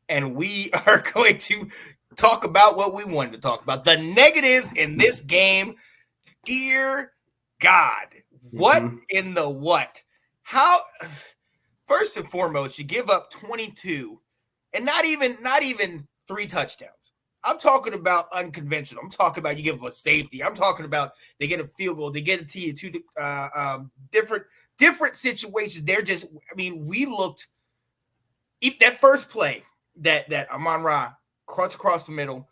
and we are going to talk about what we wanted to talk about. The negatives in this game. Dear God, what in the what? How? First and foremost, you give up 22 and not even 3 touchdowns. I'm talking about unconventional. I'm talking about you give up a safety. I'm talking about they get a field goal. They get it to you. Different situations. They're just. I mean, we looked that first play that Amon-Ra cuts across the middle,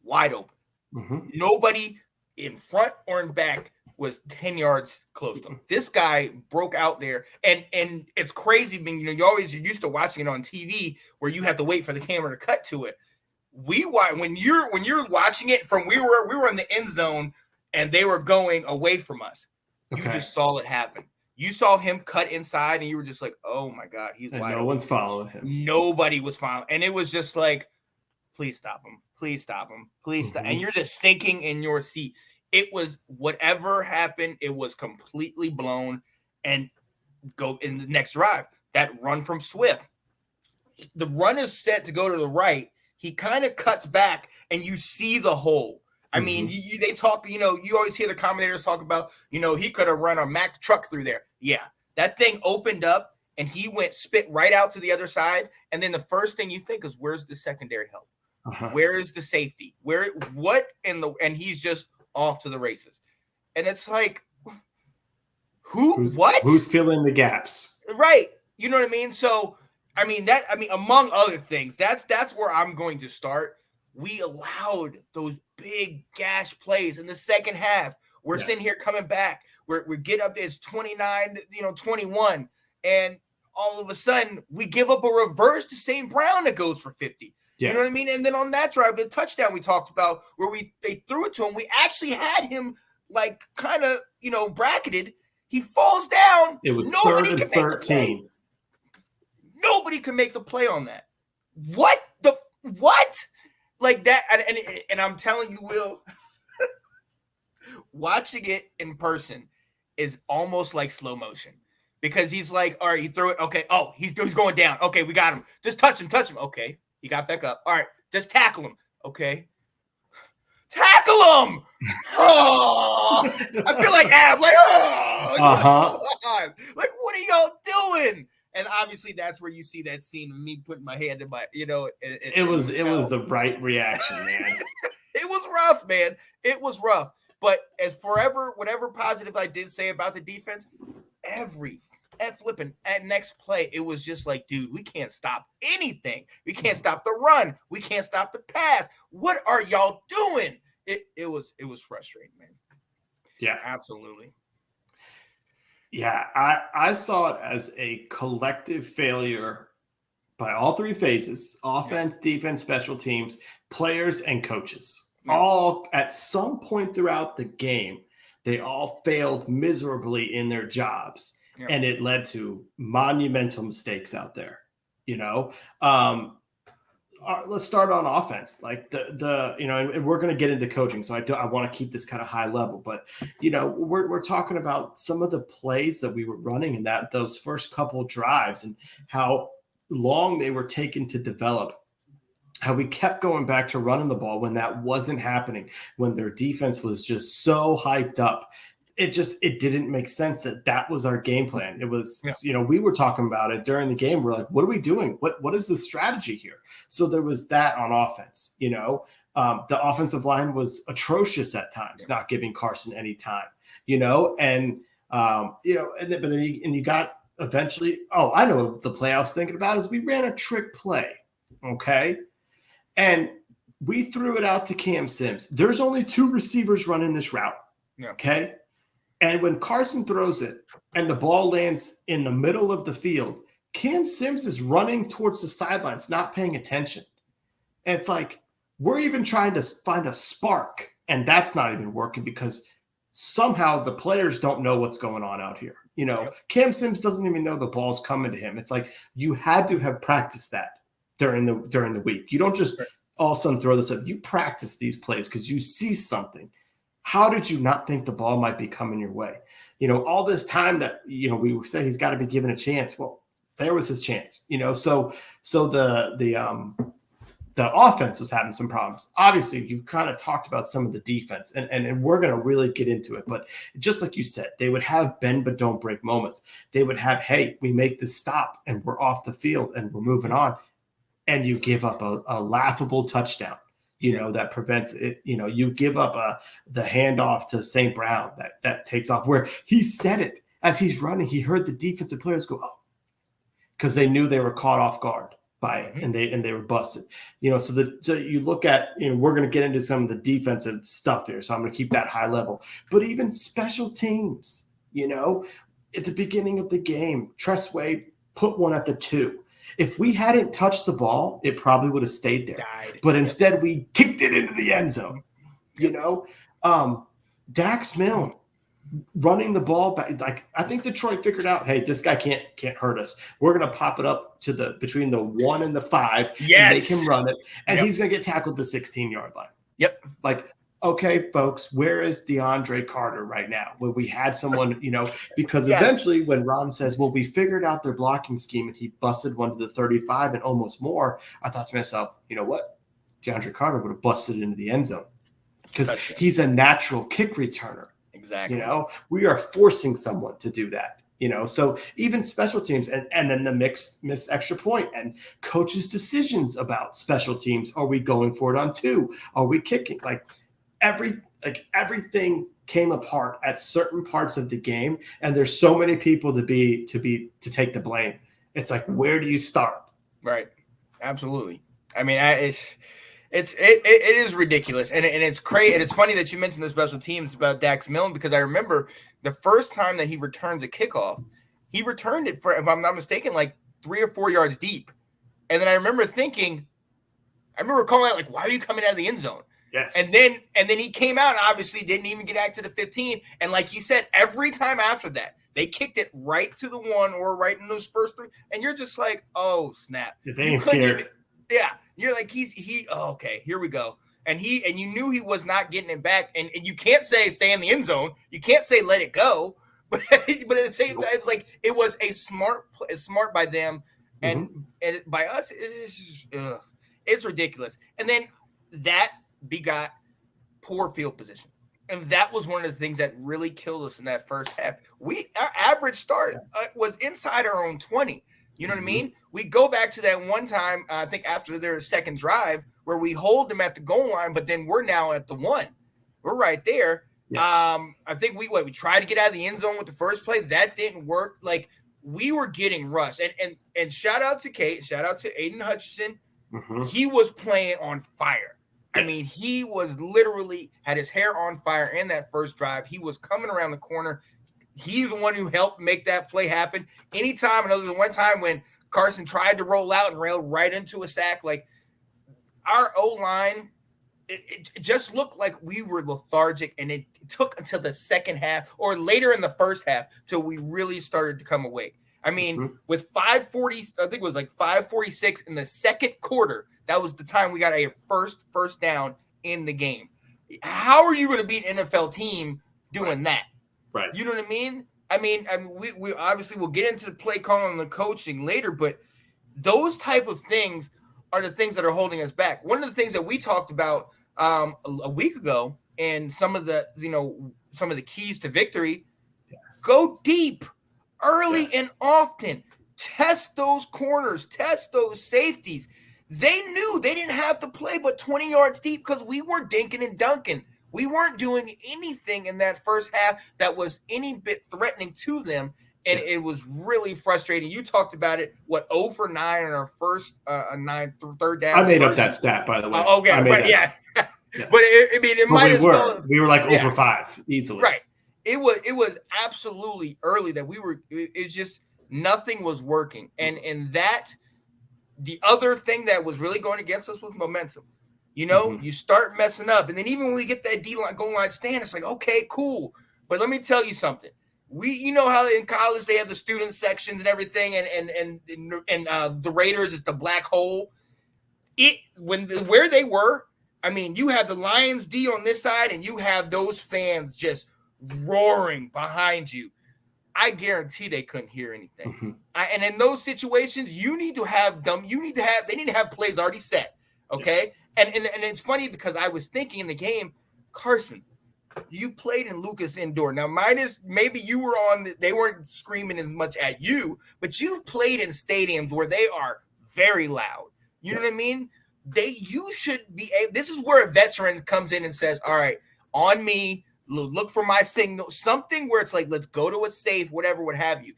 wide open. Nobody in front or in back was 10 yards close to him. This guy broke out there, and it's crazy. You're used to watching it on TV where you have to wait for the camera to cut to it. When you're watching it from we were in the end zone and they were going away from us. You just saw it happen. You saw him cut inside, and you were just like, "Oh my God, he's wide open." No one's following him. Nobody was following, and it was just like, "Please stop him! Please stop him! Please stop!" And you're just sinking in your seat. It was whatever happened. It was completely blown, and go in the next drive. That run from Swift, the run is set to go to the right. He kind of cuts back, and you see the hole. I mean, they talk, you always hear the commentators talk about, he could have run a Mack truck through there. Yeah, that thing opened up, and he spit right out to the other side. And then the first thing you think is, where's the secondary help? Where is the safety? And he's just off to the races. And it's like, who's filling the gaps? Right. You know what I mean? So, among other things, that's where I'm going to start. We allowed those big gash plays in the second half. We're sitting here coming back. We get up there, it's 29-21. And all of a sudden, we give up a reverse to St. Brown that goes for 50. Yeah. You know what I mean? And then on that drive, the touchdown we talked about where they threw it to him, we actually had him kind of, bracketed. He falls down. It was 3rd and 13. Nobody can make the play on that. What? Like that, and I'm telling you, Will, watching it in person is almost like slow motion because he's like, all right, you throw it. Okay. Oh, he's going down. Okay. We got him. Just touch him. Okay. He got back up. All right. Just tackle him. Okay. Tackle him. Oh, I feel like Ab, like, what are y'all doing? And obviously, that's where you see that scene of me putting my hand in my, It was the right reaction, man. It was rough, man. It was rough. But as whatever positive I did say about the defense, at next play, it was just like, dude, we can't stop anything. We can't stop the run. We can't stop the pass. What are y'all doing? It was frustrating, man. Yeah, absolutely. Yeah, I saw it as a collective failure by all 3 phases: offense, defense, special teams, players, and coaches. All at some point throughout the game, they all failed miserably in their jobs, and it led to monumental mistakes out there. Let's start on offense. Like and we're going to get into coaching, so I want to keep this kind of high level. But we're talking about some of the plays that we were running in those first couple drives and how long they were taken to develop. How we kept going back to running the ball when that wasn't happening, when their defense was just so hyped up. It didn't make sense that was our game plan. It was, we were talking about it during the game. We're like, what are we doing? What is the strategy here? So there was that on offense. The offensive line was atrocious at times, not giving Carson any time, and you got eventually, I know the play I was thinking about is we ran a trick play. Okay. And we threw it out to Cam Sims. There's only 2 receivers running this route. Okay. And when Carson throws it and the ball lands in the middle of the field, Cam Sims is running towards the sidelines, not paying attention. And it's like, we're even trying to find a spark, and that's not even working because somehow the players don't know what's going on out here. Cam Sims doesn't even know the ball's coming to him. It's like you had to have practiced that during the week. You don't just all of a sudden throw this up. You practice these plays because you see something. How did you not think the ball might be coming your way? All this time that, we say he's got to be given a chance. Well, There was his chance, So the offense was having some problems. Obviously, you've kind of talked about some of the defense, and we're going to really get into it. But just like you said, they would have bend but don't break moments. They would have, hey, we make this stop and we're off the field and we're moving on. And you give up a laughable touchdown, that prevents it. You give up the handoff to St. Brown that takes off, where he said it as he's running. He heard the defensive players go, oh, because they knew they were caught off guard by it, and they were busted. So you look at, we're going to get into some of the defensive stuff here, so I'm going to keep that high level. But even special teams, at the beginning of the game, Tressway put one at the 2. If we hadn't touched the ball, it probably would have stayed there. But instead, we kicked it into the end zone. Dax Milne running the ball back. Like, I think Detroit figured out, hey, this guy can't hurt us. We're gonna pop it up to between the 1 and the 5, and make him run it, and he's gonna get tackled the 16-yard line. Yep. Like, okay, folks, where is DeAndre Carter right now? Where we had someone, because eventually when Ron says, well, we figured out their blocking scheme and he busted one to the 35 and almost more, I thought to myself, you know what? DeAndre Carter would have busted into the end zone because he's a natural kick returner. Exactly. We are forcing someone to do that. So even special teams and then the miss extra point and coaches' decisions about special teams. Are we going for it on 2? Are we kicking? Everything came apart at certain parts of the game, and there's so many people to take the blame. It's like, where do you start? Right. Absolutely. I mean, it is ridiculous, and it's crazy. And it's funny that you mentioned the special teams about Dax Milne, because I remember the first time that he returns a kickoff, he returned it for, if I'm not mistaken, like 3 or 4 yards deep. And then I remember calling out, like, why are you coming out of the end zone? Yes. And then he came out and obviously didn't even get back to the 15. And like you said, every time after that, they kicked it right to the 1 or right in those first 3. And you're just like, oh, snap. They ain't scared. You're like, okay, here we go. And you knew he was not getting it back. And you can't say stay in the end zone. You can't say let it go. But at the same time, it's like it was a smart by them, and by us, it's ridiculous. And then that begot poor field position, and that was one of the things that really killed us in that first half. Our average start was inside our own 20. You know what I mean? We go back to that one time, I think after their second drive, where we hold them at the goal line, but then we're now at the 1. We're right there. Yes. I think we tried to get out of the end zone with the first play. That didn't work. Like, we were getting rushed. And shout out to Kate, shout out to Aiden Hutchinson. He was playing on fire. Yes. I mean, he was literally had his hair on fire in that first drive. He was coming around the corner. He's the one who helped make that play happen. Anytime, and there was one time when Carson tried to roll out and railed right into a sack. Like, our O-line, it just looked like we were lethargic, and it took until the second half or later in the first half till we really started to come awake. I mean, with 5:40, I think it was like 5:46 in the second quarter, that was the time we got a first down in the game. How are you going to beat an NFL team doing that? Right. You know what I mean? I mean, we obviously will get into the play calling and the coaching later, but those type of things are the things that are holding us back. One of the things that we talked about a week ago, and some of the keys to victory, go deep early and often. Test those corners, test those safeties. They knew they didn't have to play but 20 yards deep because we were dinking and dunking. We weren't doing anything in that first half that was any bit threatening to them, and it was really frustrating. You talked about it, 0 for 9 on our first third down. I made up that stat, by the way. Okay, yeah. But it might as well. We were like 0 for 5 easily. Right. It was absolutely early that we were. It's just nothing was working, and that the other thing that was really going against us was momentum. You start messing up, and then even when we get that D-line goal line stand, it's like, okay, cool. But let me tell you something. How in college they have the student sections and everything, and the Raiders is the black hole. Where they were, I mean, you have the Lions D on this side, and you have those fans just roaring behind you. I guarantee they couldn't hear anything. Mm-hmm. And in those situations, they need to have plays already set. Okay. Yes. And it's funny because I was thinking in the game, Carson, you played in Lucas Indoor. Now, maybe you were they weren't screaming as much at you, but you played in stadiums where they are very loud. You know what I mean? You should be. This is where a veteran comes in and says, all right, on me, look for my signal, something where it's like, let's go to a safe, whatever, what have you.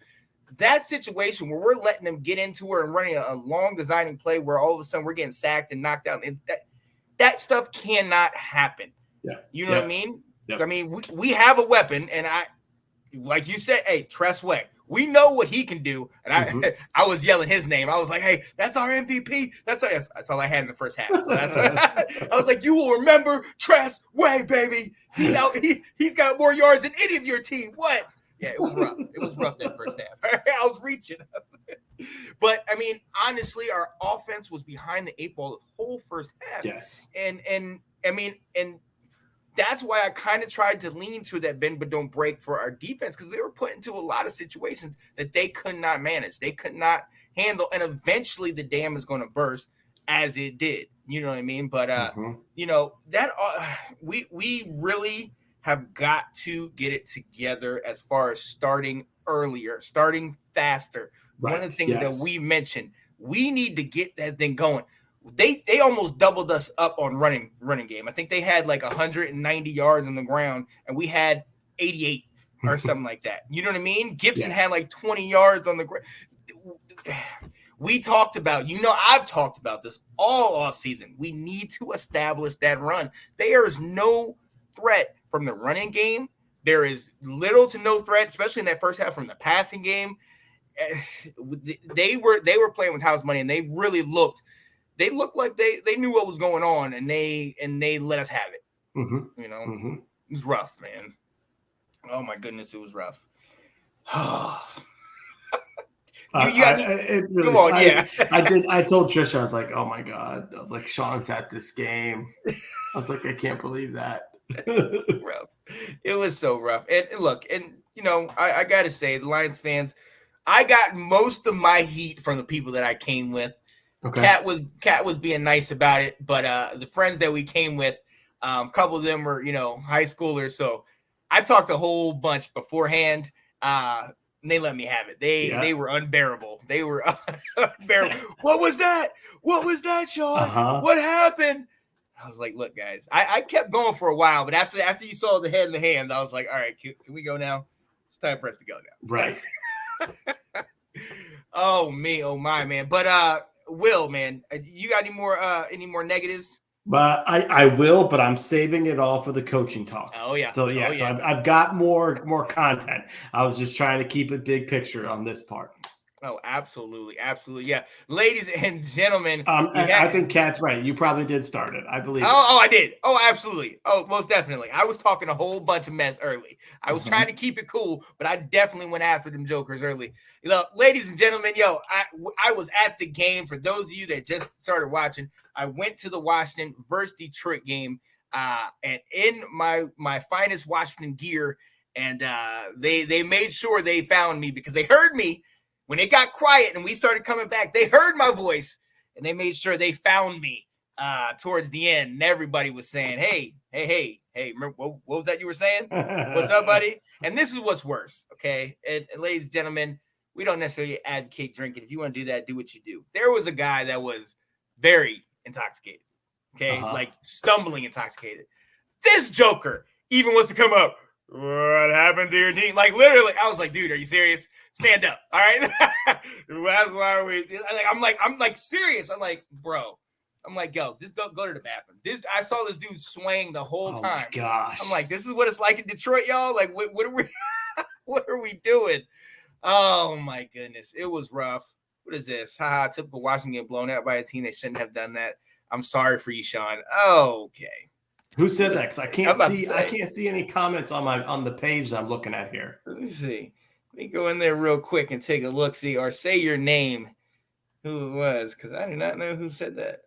That situation where we're letting them get into her and running a long designing play where all of a sudden we're getting sacked and knocked out. That stuff cannot happen. Yeah. You know what I mean? Yep. I mean, we have a weapon, and like you said, hey, Tress Way. We know what he can do. And I was yelling his name. I was like, hey, that's our MVP. That's all I had in the first half. So that's I was like, you will remember Tress Way, baby. He's out. He's got more yards than any of your team. What? Yeah, it was rough. It was rough that first half. I was reaching. But, I mean, honestly, our offense was behind the 8 ball the whole first half. Yes. And I mean, and that's why I kind of tried to lean to that bend but don't break for our defense, because they were put into a lot of situations that they could not manage. They could not handle, and eventually the dam is going to burst, as it did. You know what I mean? But you know, that we really have got to get it together as far as starting earlier, starting faster. Right. One of the things that we mentioned, we need to get that thing going. They almost doubled us up on running game. I think they had like 190 yards on the ground, and we had 88 or something like that. You know what I mean? Gibson had like 20 yards on the ground. We talked about, I've talked about this all off season. We need to establish that run. There is no threat from the running game. There is little to no threat, especially in that first half, from the passing game. They were playing with house money, and they really looked. They looked like they knew what was going on, and they let us have it. It was rough, man. Oh my goodness, it was rough. Come on, yeah. I told Trisha, I was like, oh my God. I was like, Sean's at this game. I was like, I can't believe that. Rough. It was so rough. And look, and I gotta say, the Lions fans, I got most of my heat from the people that I came with. Okay. Cat was being nice about it, but the friends that we came with, a couple of them were, high schoolers. So I talked a whole bunch beforehand, and they let me have it. They were unbearable. They were unbearable. What was that? What was that, Sean? What happened? I was like, look, guys, I kept going for a while, but after you saw the head and the hands, I was like, all right, can we go now? It's time for us to go now. Right. Oh my, man. But Will, man, you got any more negatives? But I will, but I'm saving it all for the coaching talk. Oh yeah. So yeah, so I've got more content. I was just trying to keep it big picture on this part. Oh, absolutely, yeah, ladies and gentlemen. I think Kat's right. You probably did start it. I believe. Oh, I did. Oh, absolutely. Oh, most definitely. I was talking a whole bunch of mess early. I was trying to keep it cool, but I definitely went after them jokers early. Look, ladies and gentlemen, I was at the game. For those of you that just started watching, I went to the Washington versus Detroit game, and in my finest Washington gear, and they made sure they found me, because they heard me. When it got quiet and we started coming back, they heard my voice, and they made sure they found me towards the end. And everybody was saying, hey, remember, what was that you were saying? What's up, buddy? And this is what's worse, okay? And ladies and gentlemen, we don't necessarily advocate drinking. If you want to do that, do what you do. There was a guy that was very intoxicated, okay? Like stumbling intoxicated. This joker even wants to come up. What happened to your team? Like, literally, I was like, dude, are you serious? Stand up, all right? That's why I'm like serious. I'm like, bro. I'm like, yo, just go to the bathroom. I saw this dude swaying the whole time. Oh, gosh. I'm like, this is what it's like in Detroit, y'all. Like, what are we what are we doing? Oh my goodness. It was rough. What is this? Haha, typical Washington getting blown out by a team. They shouldn't have done that. I'm sorry for you, Sean. Okay. Who said that? Because I can't see any comments on the page that I'm looking at here. Let me see. Let me go in there real quick and take a look, see, or say your name, who it was, because I do not know who said that.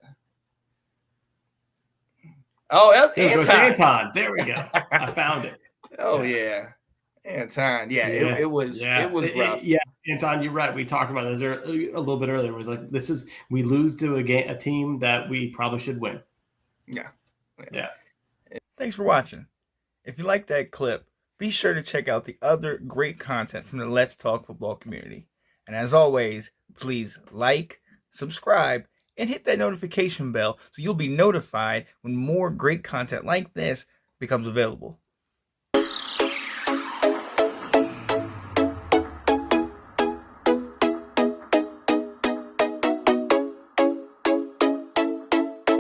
Oh, that's Anton. Anton. There we go. I found it. Oh, yeah. Anton, yeah, Yeah, it was rough. yeah, Anton, you're right. We talked about this a little bit earlier. It was like we lose to a team that we probably should win. Yeah. Yeah. Thanks for watching. If you like that clip, be sure to check out the other great content from the Let's Talk Football community. And as always, please like, subscribe, and hit that notification bell so you'll be notified when more great content like this becomes available.